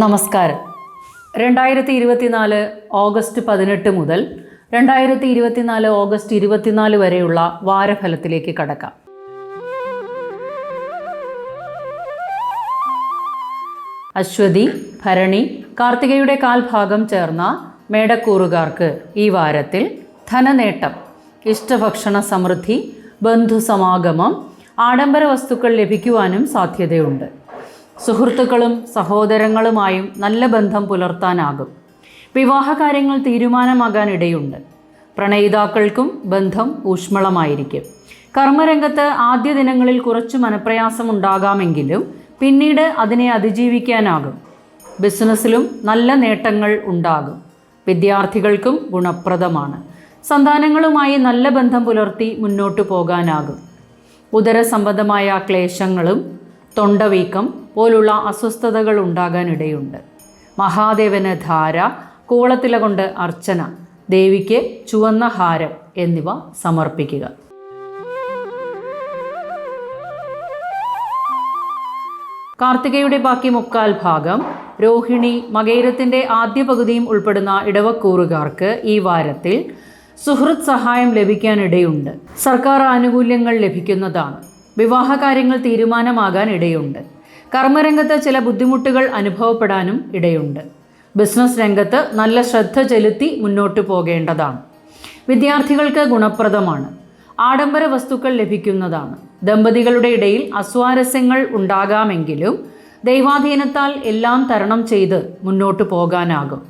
നമസ്കാരം. 2024 ഓഗസ്റ്റ് 18 മുതൽ 2024 ഓഗസ്റ്റ് 24 വരെയുള്ള വാരഫലത്തിലേക്ക് കടക്കാം. അശ്വതി, ഭരണി, കാർത്തികയുടെ കാൽഭാഗം ചേർന്ന മേടക്കൂറുകാർക്ക് ഈ വാരത്തിൽ ധനനേട്ടം, ഇഷ്ടഭക്ഷണ സമൃദ്ധി, ബന്ധുസമാഗമം, ആഡംബര വസ്തുക്കൾ ലഭിക്കുവാനും സാധ്യതയുണ്ട്. സുഹൃത്തുക്കളും സഹോദരങ്ങളുമായും നല്ല ബന്ധം പുലർത്താനാകും. വിവാഹകാര്യങ്ങൾ തീരുമാനമാകാനിടയുണ്ട്. പ്രണയിതാക്കൾക്കും ബന്ധം ഊഷ്മളമായിരിക്കും. കർമ്മരംഗത്ത് ആദ്യ ദിനങ്ങളിൽ കുറച്ച് മനപ്രയാസം ഉണ്ടാകാമെങ്കിലും പിന്നീട് അതിനെ അതിജീവിക്കാനാകും. ബിസിനസ്സിലും നല്ല നേട്ടങ്ങൾ ഉണ്ടാകും. വിദ്യാർത്ഥികൾക്കും ഗുണപ്രദമാണ്. സന്താനങ്ങളുമായി നല്ല ബന്ധം പുലർത്തി മുന്നോട്ടു പോകാനാകും. ഉദരസംബന്ധമായ ക്ലേശങ്ങളും തൊണ്ടവീക്കം പോലുള്ള അസ്വസ്ഥതകൾ ഉണ്ടാകാനിടയുണ്ട്. മഹാദേവന് ധാര, കൂവളത്തില കൊണ്ട് അർച്ചന, ദേവിക്ക് ചുവന്ന ഹാരം എന്നിവ സമർപ്പിക്കുക. കാർത്തികയുടെ ബാക്കി മുക്കാൽ ഭാഗം, രോഹിണി, മകയിരത്തിൻ്റെ ആദ്യ പകുതിയും ഉൾപ്പെടുന്ന ഇടവക്കൂറുകാർക്ക് ഈ വാരത്തിൽ സുഹൃത്ത് സഹായം ലഭിക്കാനിടയുണ്ട്. സർക്കാർ ആനുകൂല്യങ്ങൾ ലഭിക്കുന്നതാണ്. വിവാഹകാര്യങ്ങൾ തീരുമാനമാകാൻ ഇടയുണ്ട്. കർമ്മരംഗത്ത് ചില ബുദ്ധിമുട്ടുകൾ അനുഭവപ്പെടാനും ഇടയുണ്ട്. ബിസിനസ് രംഗത്ത് നല്ല ശ്രദ്ധ ചെലുത്തി മുന്നോട്ട് പോകേണ്ടതാണ്. വിദ്യാർത്ഥികൾക്ക് ഗുണപ്രദമാണ്. ആഡംബര വസ്തുക്കൾ ലഭിക്കുന്നതാണ്. ദമ്പതികളുടെ ഇടയിൽ അസ്വാരസ്യങ്ങൾ ഉണ്ടാകാമെങ്കിലും ദൈവാധീനത്താൽ എല്ലാം തരണം ചെയ്ത് മുന്നോട്ട് പോകാനാകും.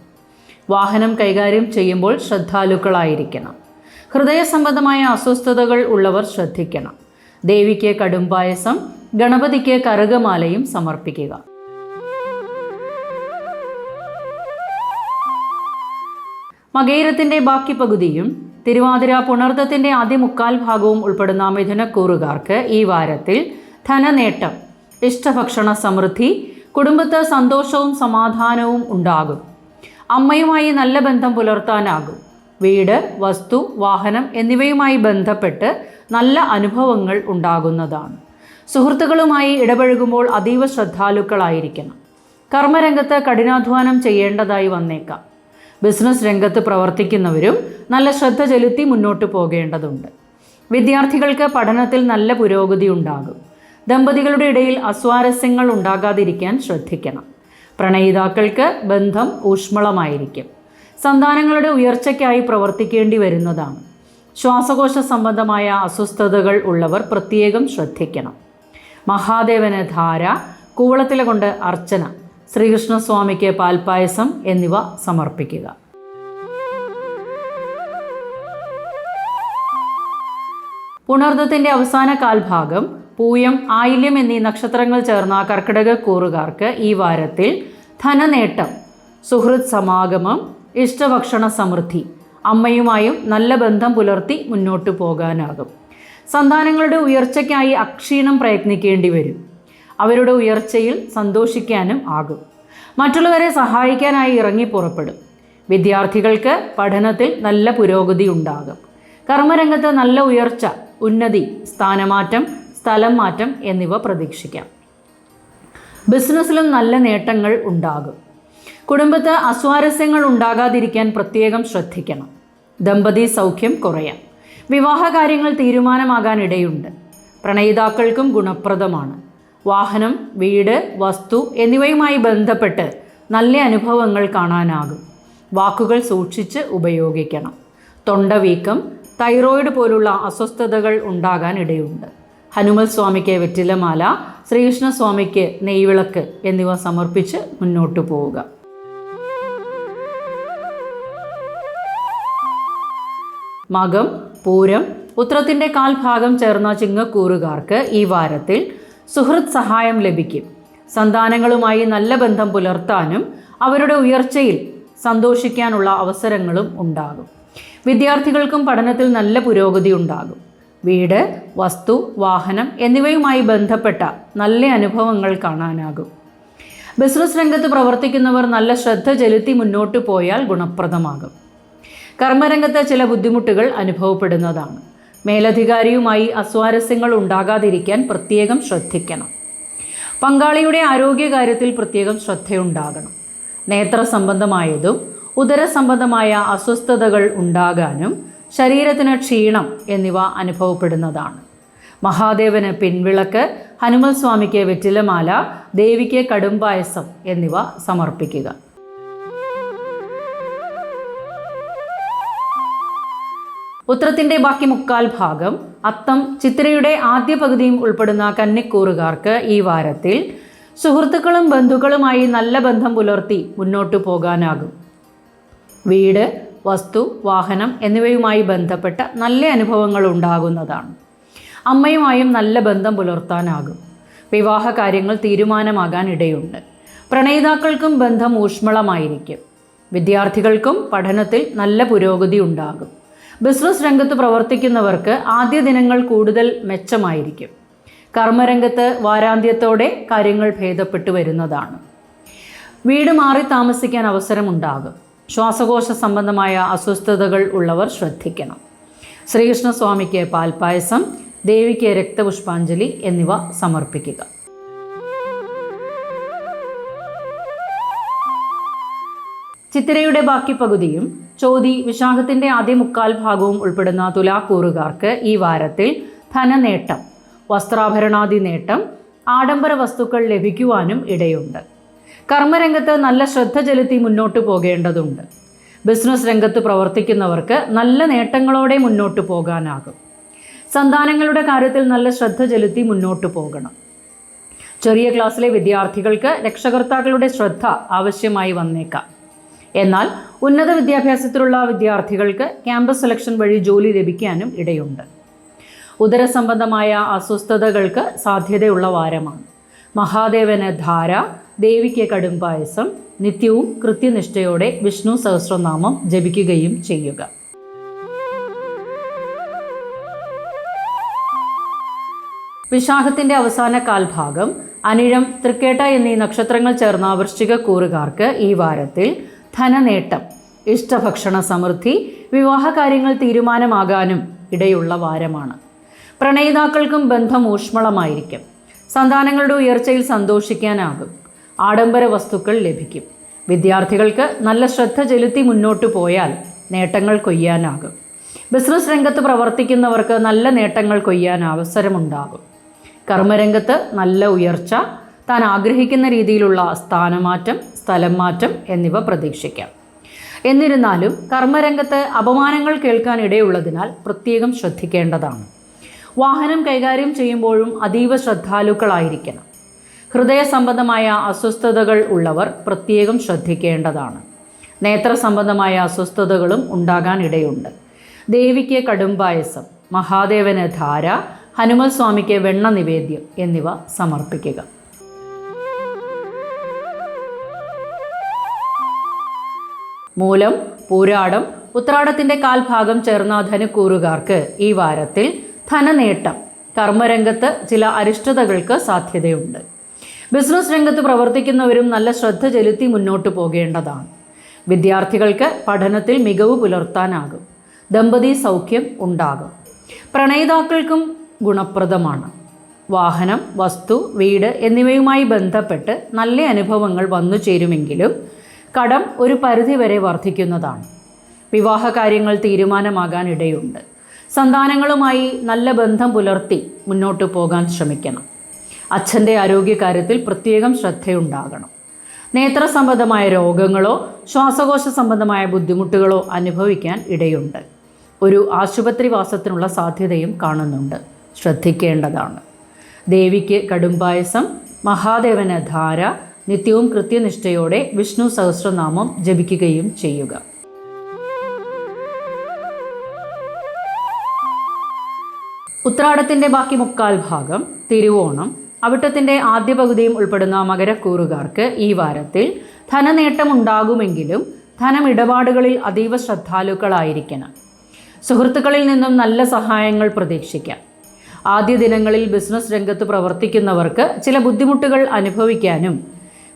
വാഹനം കൈകാര്യം ചെയ്യുമ്പോൾ ശ്രദ്ധാലുക്കളായിരിക്കണം. ഹൃദയ സംബന്ധമായ അസ്വസ്ഥതകൾ ഉള്ളവർ ശ്രദ്ധിക്കണം. ദേവിക്ക് കടുംപായസം, ഗണപതിക്ക് കറുകമാലയും സമർപ്പിക്കുക. മകയിരത്തിൻ്റെ ബാക്കി പകുതിയും തിരുവാതിര, പുണർദത്തിൻ്റെ ആദ്യ മുക്കാൽ ഭാഗവും ഉൾപ്പെടുന്ന മിഥുനക്കൂറുകാർക്ക് ഈ വാരത്തിൽ ധനനേട്ടം, ഇഷ്ടഭക്ഷണ സമൃദ്ധി, കുടുംബത്ത് സന്തോഷവും സമാധാനവും ഉണ്ടാകും. അമ്മയുമായി നല്ല ബന്ധം പുലർത്താനാകും. വീട്, വസ്തു, വാഹനം എന്നിവയുമായി ബന്ധപ്പെട്ട് നല്ല അനുഭവങ്ങൾ ഉണ്ടാകുന്നതാണ്. സുഹൃത്തുക്കളുമായി ഇടപഴകുമ്പോൾ അതീവ ശ്രദ്ധാലുക്കളായിരിക്കണം. കർമ്മരംഗത്ത് കഠിനാധ്വാനം ചെയ്യേണ്ടതായി വന്നേക്കാം. ബിസിനസ് രംഗത്ത് പ്രവർത്തിക്കുന്നവരും നല്ല ശ്രദ്ധ ചെലുത്തി മുന്നോട്ട് പോകേണ്ടതുണ്ട്. വിദ്യാർത്ഥികൾക്ക് പഠനത്തിൽ നല്ല പുരോഗതി ഉണ്ടാകും. ദമ്പതികളുടെ ഇടയിൽ അസ്വാരസ്യങ്ങൾ ഉണ്ടാകാതിരിക്കാൻ ശ്രദ്ധിക്കണം. പ്രണയിതാക്കൾക്ക് ബന്ധം ഊഷ്മളമായിരിക്കും. സന്താനങ്ങളുടെ ഉയർച്ചയ്ക്കായി പ്രവർത്തിക്കേണ്ടി വരുന്നതാണ്. ശ്വാസകോശ സംബന്ധമായ അസ്വസ്ഥതകൾ ഉള്ളവർ പ്രത്യേകം ശ്രദ്ധിക്കണം. മഹാദേവന് ധാര, കൂവളത്തില കൊണ്ട് അർച്ചന, ശ്രീകൃഷ്ണസ്വാമിക്ക് പാൽപ്പായസം എന്നിവ സമർപ്പിക്കുക. പുണർദത്തിൻ്റെ അവസാന കാൽഭാഗം, പൂയം, ആയില്യം എന്നീ നക്ഷത്രങ്ങൾ ചേർന്ന കർക്കിടക കൂറുകാർക്ക് ഈ വാരത്തിൽ ധനനേട്ടം, സുഹൃത്ത് സമാഗമം, ഇഷ്ടഭക്ഷണ സമൃദ്ധി, അമ്മയുമായും നല്ല ബന്ധം പുലർത്തി മുന്നോട്ട് പോകാനാകും. സന്താനങ്ങളുടെ ഉയർച്ചയ്ക്കായി അക്ഷീണം പ്രയത്നിക്കേണ്ടി വരും. അവരുടെ ഉയർച്ചയിൽ സന്തോഷിക്കാനും ആകും. മറ്റുള്ളവരെ സഹായിക്കാനായി ഇറങ്ങി പുറപ്പെടും. വിദ്യാർത്ഥികൾക്ക് പഠനത്തിൽ നല്ല പുരോഗതി ഉണ്ടാകും. കർമ്മരംഗത്ത് നല്ല ഉയർച്ച, ഉന്നതി, സ്ഥാനമാറ്റം, സ്ഥലം മാറ്റം എന്നിവ പ്രതീക്ഷിക്കാം. ബിസിനസ്സിലും നല്ല നേട്ടങ്ങൾ ഉണ്ടാകും. കുടുംബത്ത് അസ്വാരസ്യങ്ങൾ ഉണ്ടാകാതിരിക്കാൻ പ്രത്യേകം ശ്രദ്ധിക്കണം. ദമ്പതി സൗഖ്യം കുറയാം. വിവാഹകാര്യങ്ങൾ തീരുമാനമാകാനിടയുണ്ട്. പ്രണയിതാക്കൾക്കും ഗുണപ്രദമാണ്. വാഹനം, വീട്, വസ്തു എന്നിവയുമായി ബന്ധപ്പെട്ട് നല്ല അനുഭവങ്ങൾ കാണാനാകും. വാക്കുകൾ സൂക്ഷിച്ച് ഉപയോഗിക്കണം. തൊണ്ടവീക്കം, തൈറോയിഡ് പോലുള്ള അസ്വസ്ഥതകൾ ഉണ്ടാകാൻ ഇടയുണ്ട്. ഹനുമൽ സ്വാമിക്ക് വെറ്റിലമാല, ശ്രീകൃഷ്ണസ്വാമിക്ക് നെയ്വിളക്ക് എന്നിവ സമർപ്പിച്ച് മുന്നോട്ടു പോവുക. മകം, പൂരം, ഉത്രത്തിൻ്റെ കാൽഭാഗം ചേർന്ന ചിങ്ങക്കൂറുകാർക്ക് ഈ വാരത്തിൽ സുഹൃത്ത് സഹായം ലഭിക്കും. സന്താനങ്ങളുമായി നല്ല ബന്ധം പുലർത്താനും അവരുടെ ഉയർച്ചയിൽ സന്തോഷിക്കാനുള്ള അവസരങ്ങളും ഉണ്ടാകും. വിദ്യാർത്ഥികൾക്കും പഠനത്തിൽ നല്ല പുരോഗതി ഉണ്ടാകും. വീട്, വസ്തു, വാഹനം എന്നിവയുമായി ബന്ധപ്പെട്ട നല്ല അനുഭവങ്ങൾ കാണാനാകും. ബിസിനസ് രംഗത്ത് പ്രവർത്തിക്കുന്നവർ നല്ല ശ്രദ്ധ ചെലുത്തി മുന്നോട്ട് പോയാൽ ഗുണപ്രദമാകും. കർമ്മരംഗത്ത് ചില ബുദ്ധിമുട്ടുകൾ അനുഭവപ്പെടുന്നതാണ്. മേലധികാരിയുമായി അസ്വാരസ്യങ്ങൾ ഉണ്ടാകാതിരിക്കാൻ പ്രത്യേകം ശ്രദ്ധിക്കണം. പങ്കാളിയുടെ ആരോഗ്യകാര്യത്തിൽ പ്രത്യേകം ശ്രദ്ധയുണ്ടാകണം. നേത്ര സംബന്ധമായതും ഉദര സംബന്ധമായ അസ്വസ്ഥതകൾ ഉണ്ടാകാനും ശരീരത്തിന് ക്ഷീണം എന്നിവ അനുഭവപ്പെടുന്നതാണ്. മഹാദേവന് പിൻവിളക്ക്, ഹനുമൽ സ്വാമിക്ക് വെറ്റിലമാല, ദേവിക്ക് കടുംപായസം എന്നിവ സമർപ്പിക്കുക. ഉത്രത്തിൻ്റെ ബാക്കി മുക്കാൽ ഭാഗം, അത്തം, ചിത്തിരയുടെ ആദ്യ പകുതിയും ഉൾപ്പെടുന്ന കന്നിക്കൂറുകാർക്ക് ഈ വാരത്തിൽ സുഹൃത്തുക്കളും ബന്ധുക്കളുമായി നല്ല ബന്ധം പുലർത്തി മുന്നോട്ടു പോകാനാകും. വീട്, വസ്തു, വാഹനം എന്നിവയുമായി ബന്ധപ്പെട്ട നല്ല അനുഭവങ്ങൾ ഉണ്ടാകുന്നതാണ്. അമ്മയുമായും നല്ല ബന്ധം പുലർത്താനാകും. വിവാഹ കാര്യങ്ങൾ തീരുമാനമാകാൻ ഇടയുണ്ട്. പ്രണയിതാക്കൾക്കും ബന്ധം ഊഷ്മളമായിരിക്കും. വിദ്യാർത്ഥികൾക്കും പഠനത്തിൽ നല്ല പുരോഗതി ഉണ്ടാകും. ബിസിനസ് രംഗത്ത് പ്രവർത്തിക്കുന്നവർക്ക് ആദ്യ ദിനങ്ങൾ കൂടുതൽ മെച്ചമായിരിക്കും. കർമ്മരംഗത്ത് വാരാന്ത്യത്തോടെ കാര്യങ്ങൾ ഭേദപ്പെട്ടു വരുന്നതാണ്. വീട് മാറി താമസിക്കാൻ അവസരമുണ്ടാകും. ശ്വാസകോശ സംബന്ധമായ അസ്വസ്ഥതകൾ ഉള്ളവർ ശ്രദ്ധിക്കണം. ശ്രീകൃഷ്ണസ്വാമിക്ക് പാൽപ്പായസം, ദേവിക്ക് രക്തപുഷ്പാഞ്ജലി എന്നിവ സമർപ്പിക്കുക. ചിത്തിരയുടെ ബാക്കി പകുതിയും ചോതി, വിശാഖത്തിൻ്റെ ആദ്യ മുക്കാൽ ഭാഗവും ഉൾപ്പെടുന്ന തുലാക്കൂറുകാർക്ക് ഈ വാരത്തിൽ ധനനേട്ടം, വസ്ത്രാഭരണാദി നേട്ടം, ആഡംബര വസ്തുക്കൾ ലഭിക്കുവാനും ഇടയുണ്ട്. കർമ്മരംഗത്ത് നല്ല ശ്രദ്ധ ചെലുത്തി മുന്നോട്ട് പോകേണ്ടതുണ്ട്. ബിസിനസ് രംഗത്ത് പ്രവർത്തിക്കുന്നവർക്ക് നല്ല നേട്ടങ്ങളോടെ മുന്നോട്ട് പോകാനാകും. സന്താനങ്ങളുടെ കാര്യത്തിൽ നല്ല ശ്രദ്ധ ചെലുത്തി മുന്നോട്ട് പോകണം. ചെറിയ ക്ലാസ്സിലെ വിദ്യാർത്ഥികൾക്ക് രക്ഷകർത്താക്കളുടെ ശ്രദ്ധ ആവശ്യമായി വന്നേക്കാം. എന്നാൽ ഉന്നത വിദ്യാഭ്യാസത്തിലുള്ള വിദ്യാർത്ഥികൾക്ക് ക്യാമ്പസ് സെലക്ഷൻ വഴി ജോലി ലഭിക്കാനും ഇടയുണ്ട്. ഉദരസംബന്ധമായ അസ്വസ്ഥതകൾക്ക് സാധ്യതയുള്ള വാരമാണ്. മഹാദേവന് ധാര, ദേവിക്ക് കടുംപായസം, നിത്യവും കൃത്യനിഷ്ഠയോടെ വിഷ്ണു സഹസ്രനാമം ജപിക്കുകയും ചെയ്യുക. വിശാഖത്തിൻ്റെ അവസാന കാൽഭാഗം, അനിഴം, തൃക്കേട്ട എന്നീ നക്ഷത്രങ്ങൾ ചേർന്ന വൃശ്ചിക കൂറുകാർക്ക് ഈ വാരത്തിൽ ധനനേട്ടം, ഇഷ്ടഭക്ഷണ സമൃദ്ധി, വിവാഹകാര്യങ്ങൾ തീരുമാനമാകാനും ഇടയുള്ള വാരമാണ്. പ്രണയിതാക്കൾക്കും ബന്ധം ഊഷ്മളമായിരിക്കും. സന്താനങ്ങളുടെ ഉയർച്ചയിൽ സന്തോഷിക്കാനാകും. ആഡംബര വസ്തുക്കൾ ലഭിക്കും. വിദ്യാർത്ഥികൾക്ക് നല്ല ശ്രദ്ധ ചെലുത്തി മുന്നോട്ട് പോയാൽ നേട്ടങ്ങൾ കൊയ്യാനാകും. ബിസിനസ് രംഗത്ത് പ്രവർത്തിക്കുന്നവർക്ക് നല്ല നേട്ടങ്ങൾ കൊയ്യാൻ അവസരമുണ്ടാകും. കർമ്മരംഗത്ത് നല്ല ഉയർച്ച, താൻ ആഗ്രഹിക്കുന്ന രീതിയിലുള്ള സ്ഥാനമാറ്റം, സ്ഥലം മാറ്റം എന്നിവ പ്രതീക്ഷിക്കാം. എന്നിരുന്നാലും കർമ്മരംഗത്ത് അപമാനങ്ങൾ കേൾക്കാൻ ഇടയുള്ളതിനാൽ പ്രത്യേകം ശ്രദ്ധിക്കേണ്ടതാണ്. വാഹനം കൈകാര്യം ചെയ്യുമ്പോഴും അതീവ ശ്രദ്ധാലുക്കളായിരിക്കണം. ഹൃദയ സംബന്ധമായ അസ്വസ്ഥതകൾ ഉള്ളവർ പ്രത്യേകം ശ്രദ്ധിക്കേണ്ടതാണ്. നേത്ര സംബന്ധമായ അസ്വസ്ഥതകളും ഉണ്ടാകാൻ ഇടയുണ്ട്. ദേവിക്ക് കടുംപായസം, മഹാദേവന് ധാര, ഹനുമൽ സ്വാമിക്ക് വെണ്ണ നിവേദ്യം എന്നിവ സമർപ്പിക്കുക. മൂലം, പൂരാടം, ഉത്രാടത്തിൻ്റെ കാൽഭാഗം ചേർന്ന ധനുക്കൂറുകാർക്ക് ഈ വാരത്തിൽ ധനനേട്ടം, കർമ്മരംഗത്ത് ചില അരിഷ്ടതകൾക്ക് സാധ്യതയുണ്ട്. ബിസിനസ് രംഗത്ത് പ്രവർത്തിക്കുന്നവരും നല്ല ശ്രദ്ധ ചെലുത്തി മുന്നോട്ട് പോകേണ്ടതാണ്. വിദ്യാർത്ഥികൾക്ക് പഠനത്തിൽ മികവ് പുലർത്താനാകും. ദമ്പതി സൗഖ്യം ഉണ്ടാകും. പ്രണയിതാക്കൾക്കും ഗുണപ്രദമാണ്. വാഹനം, വസ്തു, വീട് എന്നിവയുമായി ബന്ധപ്പെട്ട് നല്ല അനുഭവങ്ങൾ വന്നു ചേരുമെങ്കിലും കടം ഒരു പരിധിവരെ വർദ്ധിക്കുന്നതാണ്. വിവാഹ കാര്യങ്ങൾ തീരുമാനമാകാൻ ഇടയുണ്ട്. സന്താനങ്ങളുമായി നല്ല ബന്ധം പുലർത്തി മുന്നോട്ട് പോകാൻ ശ്രമിക്കണം. അച്ഛൻ്റെ ആരോഗ്യകാര്യത്തിൽ പ്രത്യേകം ശ്രദ്ധയുണ്ടാകണം. നേത്ര സംബന്ധമായ രോഗങ്ങളോ ശ്വാസകോശ സംബന്ധമായ ബുദ്ധിമുട്ടുകളോ അനുഭവിക്കാൻ ഇടയുണ്ട്. ഒരു ആശുപത്രിവാസത്തിനുള്ള സാധ്യതയും കാണുന്നുണ്ട്. ശ്രദ്ധിക്കേണ്ടതാണ്. ദേവിക്ക് കടുംപായസം, മഹാദേവന് ധാര, നിത്യവും കൃത്യനിഷ്ഠയോടെ വിഷ്ണു സഹസ്രനാമം ജപിക്കുകയും ചെയ്യുക. ഉത്രാടത്തിൻ്റെ ബാക്കി മുക്കാൽ ഭാഗം, തിരുവോണം, അവിട്ടത്തിൻ്റെ ആദ്യ പകുതിയും ഉൾപ്പെടുന്ന മകരക്കൂറുകാർക്ക് ഈ വാരത്തിൽ ധനനേട്ടം ഉണ്ടാകുമെങ്കിലും ധനമിടപാടുകളിൽ അതീവ ശ്രദ്ധാലുക്കളായിരിക്കണം. സുഹൃത്തുക്കളിൽ നിന്നും നല്ല സഹായങ്ങൾ പ്രതീക്ഷിക്കാം. ആദ്യ ദിനങ്ങളിൽ ബിസിനസ് രംഗത്ത് പ്രവർത്തിക്കുന്നവർക്ക് ചില ബുദ്ധിമുട്ടുകൾ അനുഭവിക്കാനും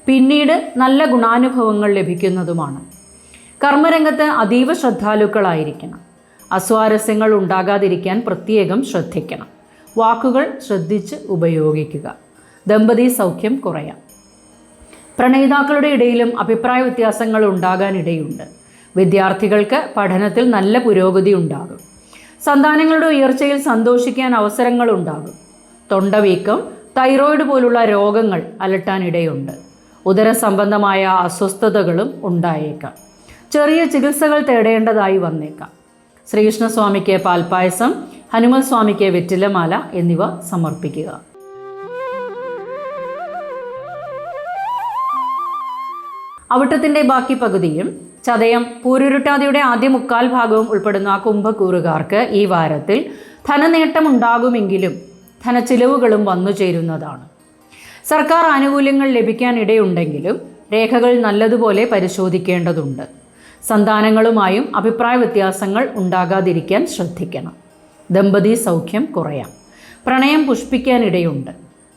പിന്നീട് നല്ല ഗുണാനുഭവങ്ങൾ ലഭിക്കുന്നതുമാണ്. കർമ്മരംഗത്ത് അതീവ ശ്രദ്ധാലുക്കളായിരിക്കണം. അസ്വാരസ്യങ്ങൾ ഉണ്ടാകാതിരിക്കാൻ പ്രത്യേകം ശ്രദ്ധിക്കണം. വാക്കുകൾ ശ്രദ്ധിച്ച് ഉപയോഗിക്കുക. ദമ്പതി സൗഖ്യം കുറയാം. പ്രണയിതാക്കളുടെ ഇടയിലും അഭിപ്രായ വ്യത്യാസങ്ങൾ ഉണ്ടാകാനിടയുണ്ട്. വിദ്യാർത്ഥികൾക്ക് പഠനത്തിൽ നല്ല പുരോഗതി ഉണ്ടാകും. സന്താനങ്ങളുടെ ഉയർച്ചയിൽ സന്തോഷിക്കാൻ അവസരങ്ങളുണ്ടാകും. തൊണ്ടവീക്കം, തൈറോയിഡ് പോലുള്ള രോഗങ്ങൾ അലട്ടാനിടയുണ്ട്. ഉദര സംബന്ധമായ അസ്വസ്ഥതകളും ഉണ്ടായേക്കാം. ചെറിയ ചികിത്സകൾ തേടേണ്ടതായി വന്നേക്കാം. ശ്രീകൃഷ്ണസ്വാമിക്ക് പാൽപ്പായസം, ഹനുമൽ സ്വാമിക്ക് വെറ്റിലമാല എന്നിവ സമർപ്പിക്കുക. അവിട്ടത്തിൻ്റെ ബാക്കി പകുതിയും ചതയം, പൂരുരുട്ടാതിയുടെ ആദ്യ മുക്കാൽ ഭാഗവും ഉൾപ്പെടുന്ന കുംഭക്കൂറുകാർക്ക് ഈ വാരത്തിൽ ധനനേട്ടം ഉണ്ടാകുമെങ്കിലും ധനച്ചിലവുകളും വന്നു ചേരുന്നതാണ്. സർക്കാർ ആനുകൂല്യങ്ങൾ ലഭിക്കാനിടയുണ്ടെങ്കിലും രേഖകൾ നല്ലതുപോലെ പരിശോധിക്കേണ്ടതുണ്ട്. സന്താനങ്ങളുമായും അഭിപ്രായ വ്യത്യാസങ്ങൾ ഉണ്ടാകാതിരിക്കാൻ ശ്രദ്ധിക്കണം. ദമ്പതി സൗഖ്യം കുറയാം. പ്രണയം പുഷ്പിക്കാനിടയുണ്ട്.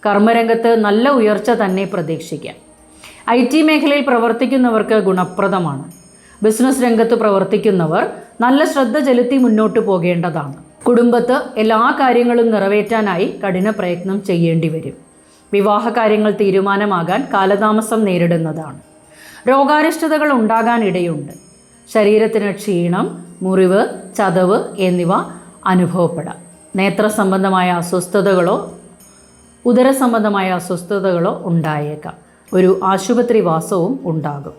കർമ്മരംഗത്ത് നല്ല ഉയർച്ച തന്നെ പ്രതീക്ഷിക്കാം. IT മേഖലയിൽ പ്രവർത്തിക്കുന്നവർക്ക് ഗുണപ്രദമാണ്. ബിസിനസ് രംഗത്ത് പ്രവർത്തിക്കുന്നവർ നല്ല ശ്രദ്ധ ചെലുത്തി മുന്നോട്ട് പോകേണ്ടതാണ്. കുടുംബത്ത് എല്ലാ കാര്യങ്ങളും നിറവേറ്റാനായി കഠിന പ്രയത്നം ചെയ്യേണ്ടി വരും. വിവാഹ കാര്യങ്ങൾ തീരുമാനമാകാൻ കാലതാമസം നേരിടുന്നതാണ്. രോഗാരിഷ്ടതകൾ ഉണ്ടാകാനിടയുണ്ട്. ശരീരത്തിന് ക്ഷീണം, മുറിവ്, ചതവ് എന്നിവ അനുഭവപ്പെടാം. നേത്ര സംബന്ധമായ അസ്വസ്ഥതകളോ ഉദര സംബന്ധമായ അസ്വസ്ഥതകളോ ഉണ്ടായേക്കാം. ഒരു ആശുപത്രി വാസവും ഉണ്ടാകും.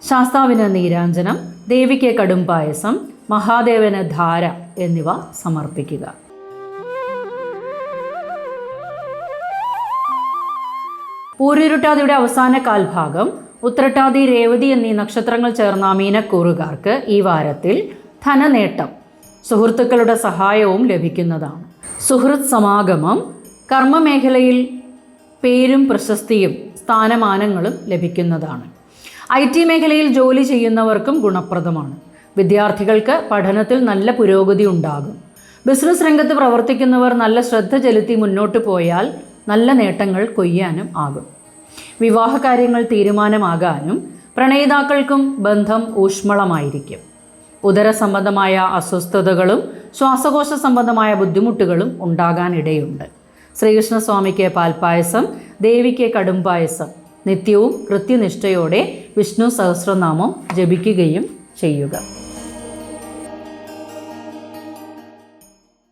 ശാസ്താവിന് നീരാഞ്ജനം, ദേവിക്ക് കടുംപായസം, മഹാദേവന് ധാര എന്നിവ സമർപ്പിക്കുക. പൂരുരുട്ടാതിയുടെ അവസാന കാൽഭാഗം ഉത്രട്ടാതി, രേവതി എന്നീ നക്ഷത്രങ്ങൾ ചേർന്ന മീനക്കൂറുകാർക്ക് ഈ വാരത്തിൽ ധനനേട്ടം, സുഹൃത്തുക്കളുടെ സഹായവും ലഭിക്കുന്നതാണ്. സുഹൃത്ത് സമാഗമം, കർമ്മമേഖലയിൽ പേരും പ്രശസ്തിയും സ്ഥാനമാനങ്ങളും ലഭിക്കുന്നതാണ്. IT മേഖലയിൽ ജോലി ചെയ്യുന്നവർക്കും ഗുണപ്രദമാണ്. വിദ്യാർത്ഥികൾക്ക് പഠനത്തിൽ നല്ല പുരോഗതി ഉണ്ടാകും. ബിസിനസ് രംഗത്ത് പ്രവർത്തിക്കുന്നവർ നല്ല ശ്രദ്ധ ചെലുത്തി മുന്നോട്ട് പോയാൽ നല്ല നേട്ടങ്ങൾ കൊയ്യാനും ആകും. വിവാഹ കാര്യങ്ങൾ തീരുമാനമാകാനും പ്രണയിതാക്കൾക്കും ബന്ധം ഊഷ്മളമായിരിക്കും. ഉദര സംബന്ധമായ അസ്വസ്ഥതകളും ശ്വാസകോശ സംബന്ധമായ ബുദ്ധിമുട്ടുകളും ഉണ്ടാകാനിടയുണ്ട്. ശ്രീകൃഷ്ണസ്വാമിക്ക് പാൽപ്പായസം, ദേവിക്ക് കടുംപായസം നിത്യവും കൃത്യനിഷ്ഠയോടെ വിഷ്ണു സഹസ്രനാമം ജപിക്കുകയും ചെയ്യുക.